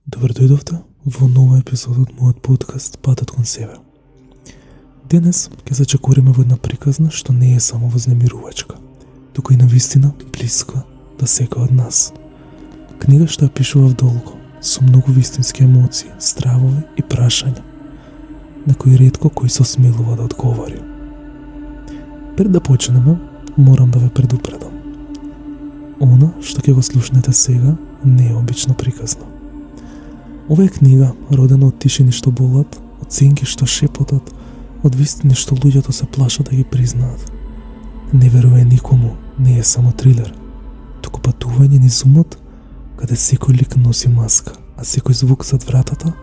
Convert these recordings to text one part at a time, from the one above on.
Добар дојдовте во нова епизода од мојот подкаст Патот кон себе. Денес ќе зачекориме во една приказна што не е само вознемирувачка, туку и навистина блиска до секој од нас. Книга што ја пишував долго, со многу вистински емоции, стравови и прашања, на кои ретко кој се осмелува да одговори. Пред да почнеме, морам да ве предупредам. Она што ќе го слушнете сега не е обична приказна. Ова е книга родена од тишини што болат, од сенки што шепотат, од вистини што луѓето се плашат да ги признаат. Не верувај никому, не е само трилер, туку патување низ умот, каде секој лик носи маска, а секој звук зад вратата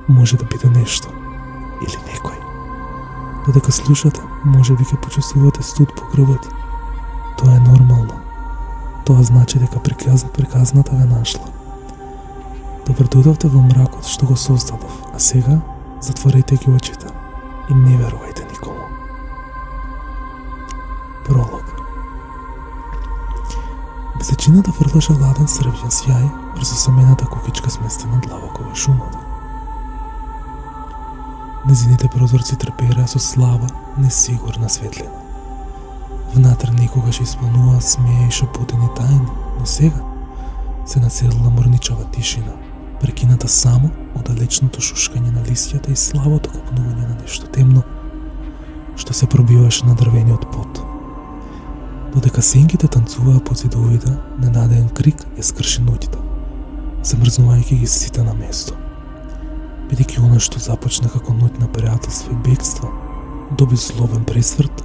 може да биде нешто или некој. Додека слушате, може би ќе почувствувате студ по грбот. Тоа е нормално. Тоа значи дека приказната ве нашла. Добар дојдовте во мракот што го создадов, а сега затворете ги очите и не верувајте никому. Пролог. Месечината фрлаше ладен срвјен сјај врз осамената кукичка сместена длабоко во шумата. Незините прозорци трпереа со слаба, несигурна светлина. Внатре никогаш исполнуваа смеја и шепотени тајни, но сега се населила морничава тишина, прекината само од далечното шушкање на лисјата и слабото копнување на нешто темно, што се пробиваше на дрвениот пот. Додека сенките танцуваа под зидовите, ненадеен крик ја скрши ноќта, замрзнувајќи ги сите на место. Бидејќи она што започна како ноќ на пријателство и бегство, доби злобен пресврт,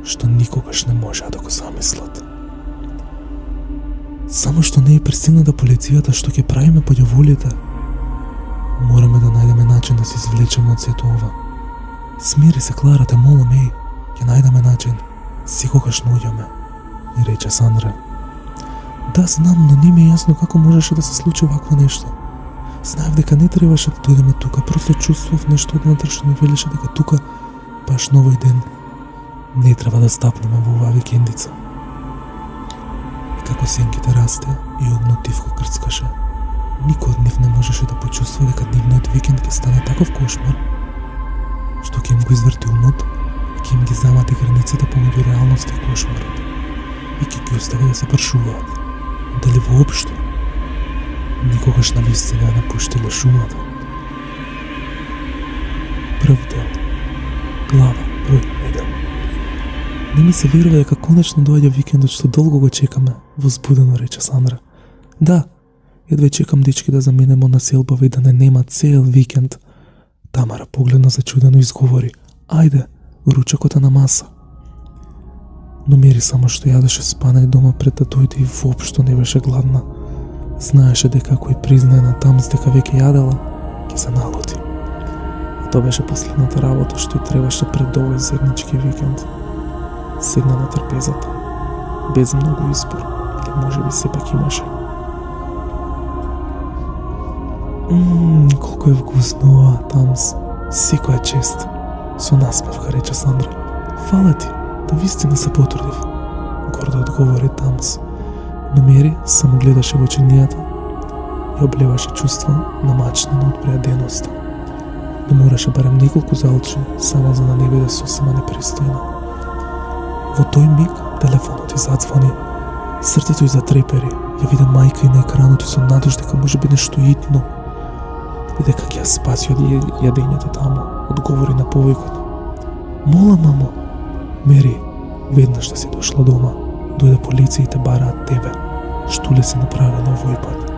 што никогаш не можеа да го замислат. Само што не е пристигната полицијата, што ќе правиме по ѓаволите. Мораме да најдеме начин да се извлечеме од сето ова. Смири се, Клара, те молам, ќе најдеме начин. Секогаш наоѓаме, ми рече Сандра. Да, знам, но не ми е јасно како можеше да се случи вакво нешто. Знаев дека не требаше да дојдеме тука, просто чувствував нешто однатре што ми велеше дека тука, баш на овој ден, не треба да стапнеме во оваа викендица. Како сенките растеа и огнот тивко крцкаше, никој од нив не можеше да почувствува дека нивниот викенд ќе стане таков кошмар, што ќе им го изверти умот, ќе им ги замати границите помеѓу реалноста и кошмарот и ќе ги остави да се прашуваат дали воопшто никогаш на вистина ја напуштиле шумата. Прв дел. Глава број 1. Не ми се верува дека конечно доаѓа викендот што долго го чекаме, возбудено рече Сандра. Да, едве чекам дечки да заменемо населбава и да не нема цел викенд. Тамара погледна зачудено и изговори: Ајде, ручекот е на маса. Но Мери само што јадеше спана и дома пред да дојде и воопшто не беше гладна. Знаеше дека ако и признае на тамс дека веќе јадела, ќе се налути. А тоа беше последната работа што ѝ требаше пред овој заеднички викенд. Седна на трпезата, без многу избор, или може би сепак имаше. Колко е вкусно ова, тамс. Секоја чест. Со насмевка рече Сандра. Фала ти, да вистина се потрудив, гордо одговори тамс. Но Мери само гледаше во очинијата и облеваше чувство намачнено од пријаденоста. Но мораше барем неколку залчи, само за да не биде сосема непристојно. Во тој миг телефонот ја задзвони. Срцето ја затрепери. Ја виде мајка и на екранот и со надеж дека може би нешто итно и дека ќе ја спаси од јадењето таму, одговори на повикот. Мола, мамо. Мери, веднаш да си дошла дома. Дојде полиција и те бараат тебе. Што ли си направила овој пат?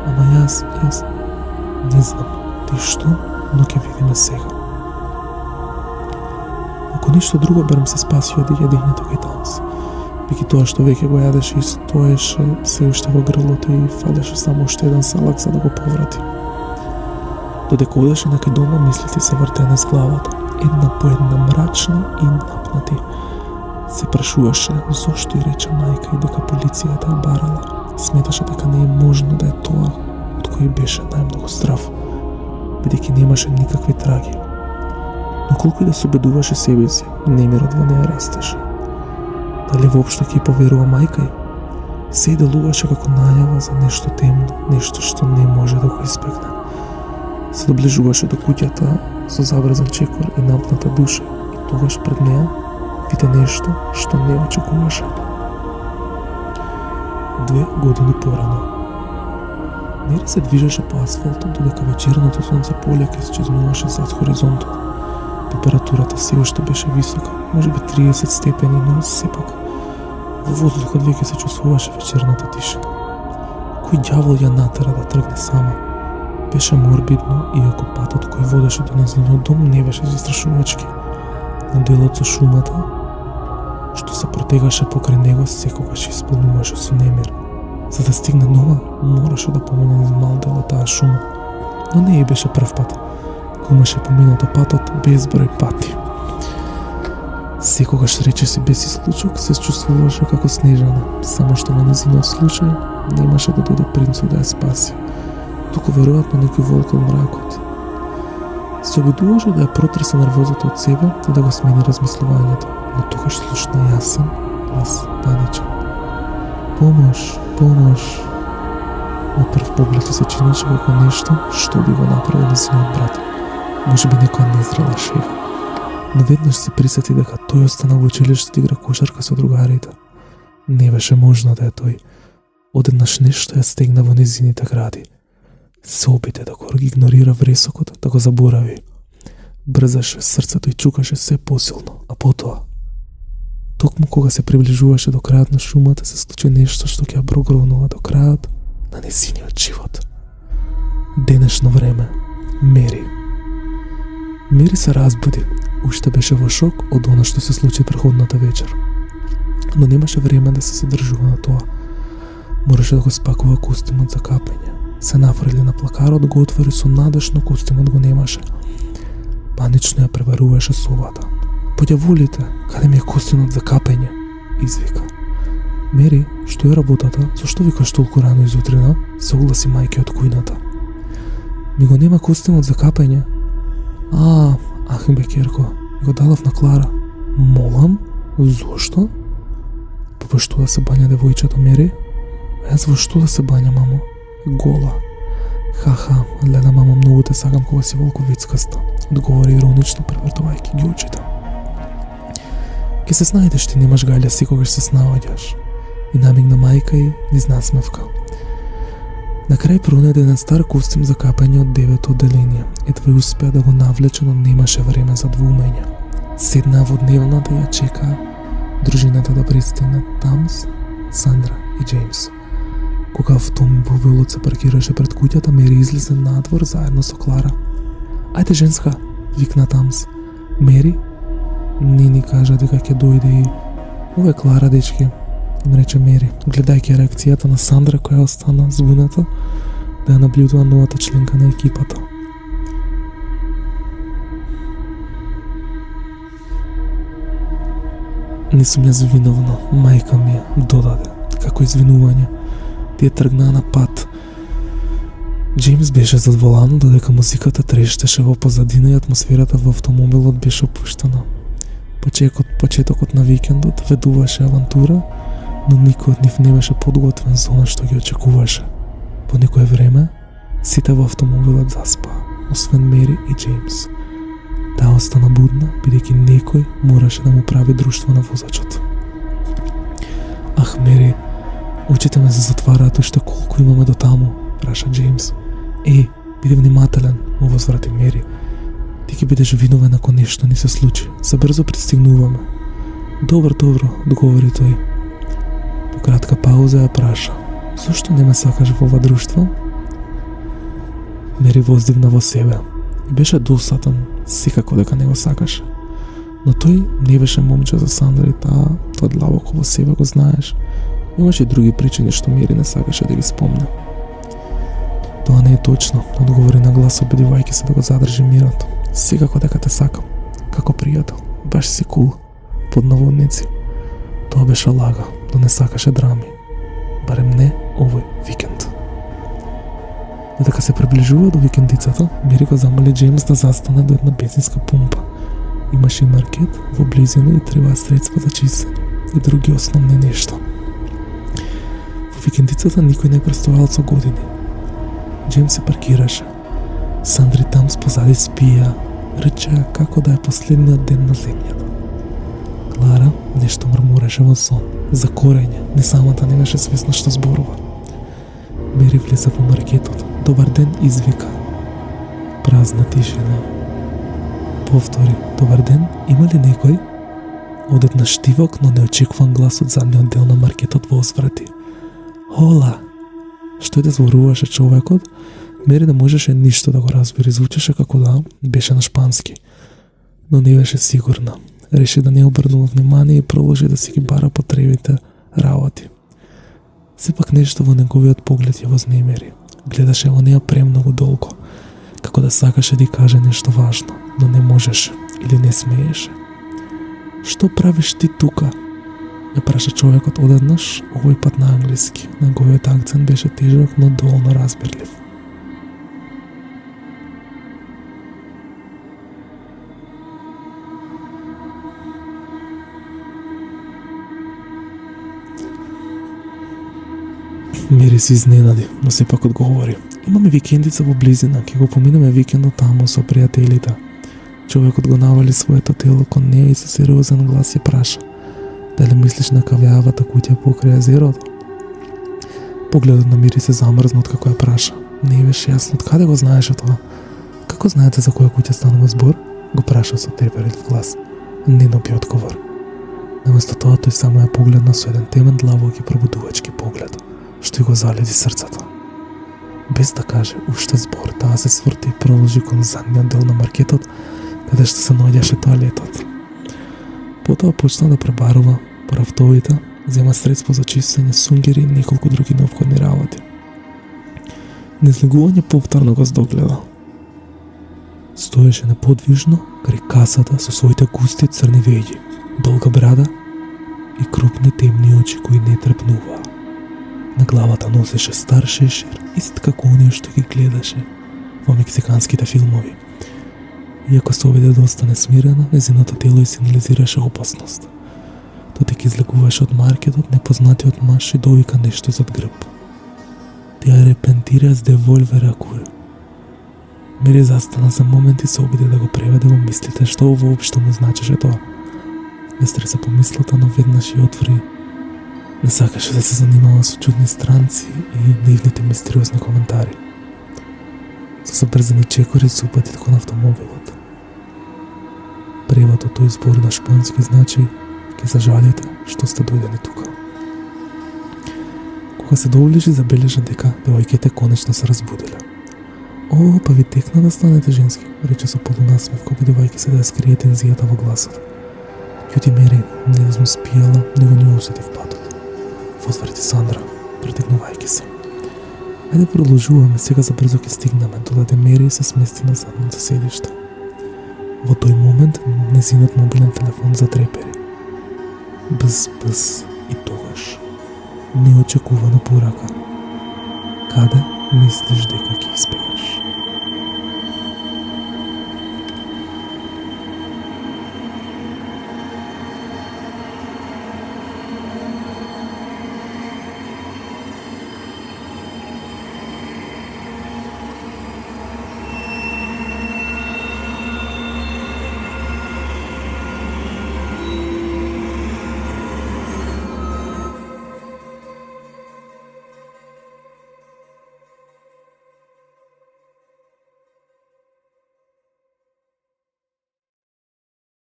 Ама јас, не знам. Ти што? Но ќе видиме сега. Ако ништо друго, барем се спаси од јадењето кај тамс. Бејќи тоа што веќе го јадеше и стоеше се уште во грлото и фалеше само уште еден салак за да го поврати. Додека одеше на кај дома, мислите се вртене с главата. Една по една мрачни и напнати. Се прашуваше зошто и рече мајка и дека полицијата ја барала. Сметаше дека не е можно да е тоа од кој беше најмногу страв, бидејќи немаше никакви траги. Но колку и да се убедуваше себе си, немирот во неја растеше. Дали воопшто ќе поверува мајка ѝ? Се и делуваше како најава за нешто темно, нешто што не може да го избегне. Се доближуваше до куќата со забрзан чекор и напната душа, и тогаш пред неа виде нешто што не очекуваше. 2 години порано. Мери се движеше по асфалтот додека вечерното сонце полека исчезнуваше зад хоризонтот. Температурата се уште беше висока, можеби 30 степени, но сепак во воздухот веќе се чувствуваше вечерната тишина. Кој ѓавол ја натера да тргне сама? Беше морбидно, иако патот кој водеше до нејзиниот дом не беше застрашувачки. Но делот со шумата, што се протегаше покрај него, секогаш исполнуваше со немир. За да стигне дома, мораше да помине низ мал дел од таа шума. Но не и беше прв пат. Го имаше поминато патот безброј пати. Секогаш речиси без исклучок се чувствуваше како Снежана, само што во нејзиниот случај немаше да дојде принцот да ја спаси, туку веројатно некој волк од мракот. Се обидуваше да ја протресе нервозата од себе и да го смени размислувањето, но тогаш слушна јасен глас, паничен. Помош, помош. На прв поглед се чинеше како нешто што би го направил нејзиниот брат. Можеби некоја незрела шега. Но веднаш се присети дека тој остана во училиште да игра кошарка со другарите. Не беше можно да е тој. Одеднаш нешто ја стегна во нејзините гради. Се опита да го игнорира вресокот, да го заборави. Брзаше срцето и чукаше се посилно, а потоа токму кога се приближуваше до крајот на шумата, се случи нешто што ќе ја прогонува до крајот на нејзиниот живот. Денешно време. Мери. Мери се разбуди. Уште беше во шок од она што се случи преходната вечер. Но немаше време да се задржува на тоа. Мораше да го спакува костимот за капење. Се нафрли на плакарот, го отвори со надеж, но костимот го немаше. Панично ја пребаруваше собата. Поѓаволите, каде ми е костимот за капење? Извика. Мери, што е работата? Зошто викаш толку рано изутрина? Се огласи мајке од кујната. Ми го нема костимот за капење? Ахме Керко, го дадов на Клара. Молам? Зошто? Па што да се бања девојчето, Мери? Јас во што да се бања, мамо? Гола. Ха-ха, гледа мамо, многу те сакам кога си волковицкаста, одговори иронично превртувајќи ги очите. Ке се снајдеш, ти немаш гајле, секогаш се снаоѓаш. И намигна мајка и низ насмевка. На крај пронајде еден стар костим за капање од 9-то одделение. Едва успеа да го навлече, но немаше време за двоумења. Седнаа во дневната и ја чекаа дружината да пристигне Тамс, Сандра и Джеймс. Кога автомобилот се паркираше пред куќата, Мери излезе надвор заедно со Клара. Ајде, женска, викна Тамс. Мери не ни кажа дека ќе дојде и ова е Клара, дечки, им рече Мери, гледајќи реакцијата на Сандра која остана збуната да ја наблюдува новата членка на екипата. Не сум јас виновна, мајка ми ја додаде, како извинување. Тие тргнаа на пат. Джеймс беше зад воланот додека музиката трештеше во позадина и атмосферата во автомобилот беше опуштена. Почетокот на викендот ведуваше авантура, но никој од нив не беше подготвен за она што ги очекуваше. По некое време, сите во автомобилот заспаа, освен Мери и Джеймс. Таа остана будна, бидејќи некој мораше да му прави друштво на возачот. Ах, Мери, очите ме се затвараат, уште колку имаме до таму, праша Джеймс. Биди внимателен, му возврати Мери. Ти ќе бидеш виновен ако нешто ни се случи. За брзо пристигнуваме. Добро, одговори тој. По кратка пауза ја праша. Зошто не ме сакаш во ова друштво? Мери воздигна во себе. И беше досаден, секако дека не го сакаше. Но тој не беше момче за Сандра и тоа длабоко во себе го знаеш. Имаше и други причини што Мери не сакаше да ги спомне. Тоа не е точно, одговори на глас, обидувајќи се да го задржи мирот. Секако дека те сакам, како пријател, баш си кул, под наводници. Тоа беше лага, да не сакаше драми. Барем не овој викенд. Додека се приближува до викендицата, Мери го замоли Джеймс да застане до една бензинска пумпа. Имаше и маркет во близина и требаа средства за чистење и други основни нешта. Во викендицата никој не престојал со години. Джеймс се паркираше. Сандри там спозади спија, рече како да е последниот ден на земјата. Клара нешто мрмореше во сон, за корење, не самата не беше свесна што зборува. Мери влезе во маркетот, добар ден извика. Празна тишина. Повтори, добар ден, има ли некој? Одеднаш тивок, но неочекуван глас од задниот дел на маркетот во озврати. Хола! Што и да зборуваше човекот, Мери не можеше ништо да го разбери, звучеше како да беше на шпански. Но не беше сигурна. Реши да не обрнува внимание и продолжи да си ги бара потребите работи. Сепак нешто во неговиот поглед ја вознемери. Гледаше во неја премногу долго, како да сакаше да каже нешто важно, но не можеше или не смееше. Што правиш ти тука? Ја праша човекот одеднаш, овој пат на англиски. Неговиот акцент беше тежок, но доволно разбирлив. Мери се изненади, но сепак одговори. Имаме викендица во близина, ќе го поминеме викендот таму со пријателите. Човекот го навали своето тело кон неја и со сериозен глас ја праша. Дали мислиш на кавјавата куќа покрај езерото? Погледот на Мери се замрзна од како ја праша. Не беше јасно од каде го знаеше тоа. Како знаете за која куќа станува збор? Го праша со треперив глас. Не доби одговор. Наместо тоа тој само ја погледна со еден темен длабок и пробудувачки поглед, што го заледи срцето. Без да каже уште збор, таа се сврти и продолжи кон задниот дел на маркетот, каде што се наоѓаше тоалетот. Потоа почна да пребарува по рафтовите, зема средство за чистење, сунгери и неколку други неопходни работи. Незлегување повторно го здогледа. Стоеше неподвижно крај касата со своите густи црни веѓи, долга брада и крупни темни очи кои не трепнуваа. На главата носеше стар шешир, ист како оние што ги гледаше во мексиканските филмови. Иако се обиде да остане смирена, незиното тело и сигнализираше опасност. Додека излегуваше од маркетот, непознатиот маж и довика нешто зад грб. Те арепентирас де волвера кур. Мери застана за момент и се обиде да го преведе во мислите што воопшто му значеше тоа. Не стреса помислата, но веднаш ја отвори. Не сакаше да се занимава со чудни странци и нивните мистериозни коментари. Со забрзани чекори се упати кон автомобилот. Превод од тој збор на шпански значи ќе зажалите што сте дојдени тука. Кога се доближи, забележа дека девојките конечно се разбудиле. О, па ви текна да станете женски, рече со полунасмев, кога девојки се да ја скрие тензијата во гласот. Ќути Мери, не да сум спијала, него не осетив патот. Возврати Сандра, претегнувајќи се. Ајде продолжуваме, сега забрзо ќе стигнеме, додаде Мери и се смести на задното седиште. Во тој момент незинот мобилен телефон затрепери. Бз и тогаш неочекувана порака. Каде мислиш дека ќе испееш?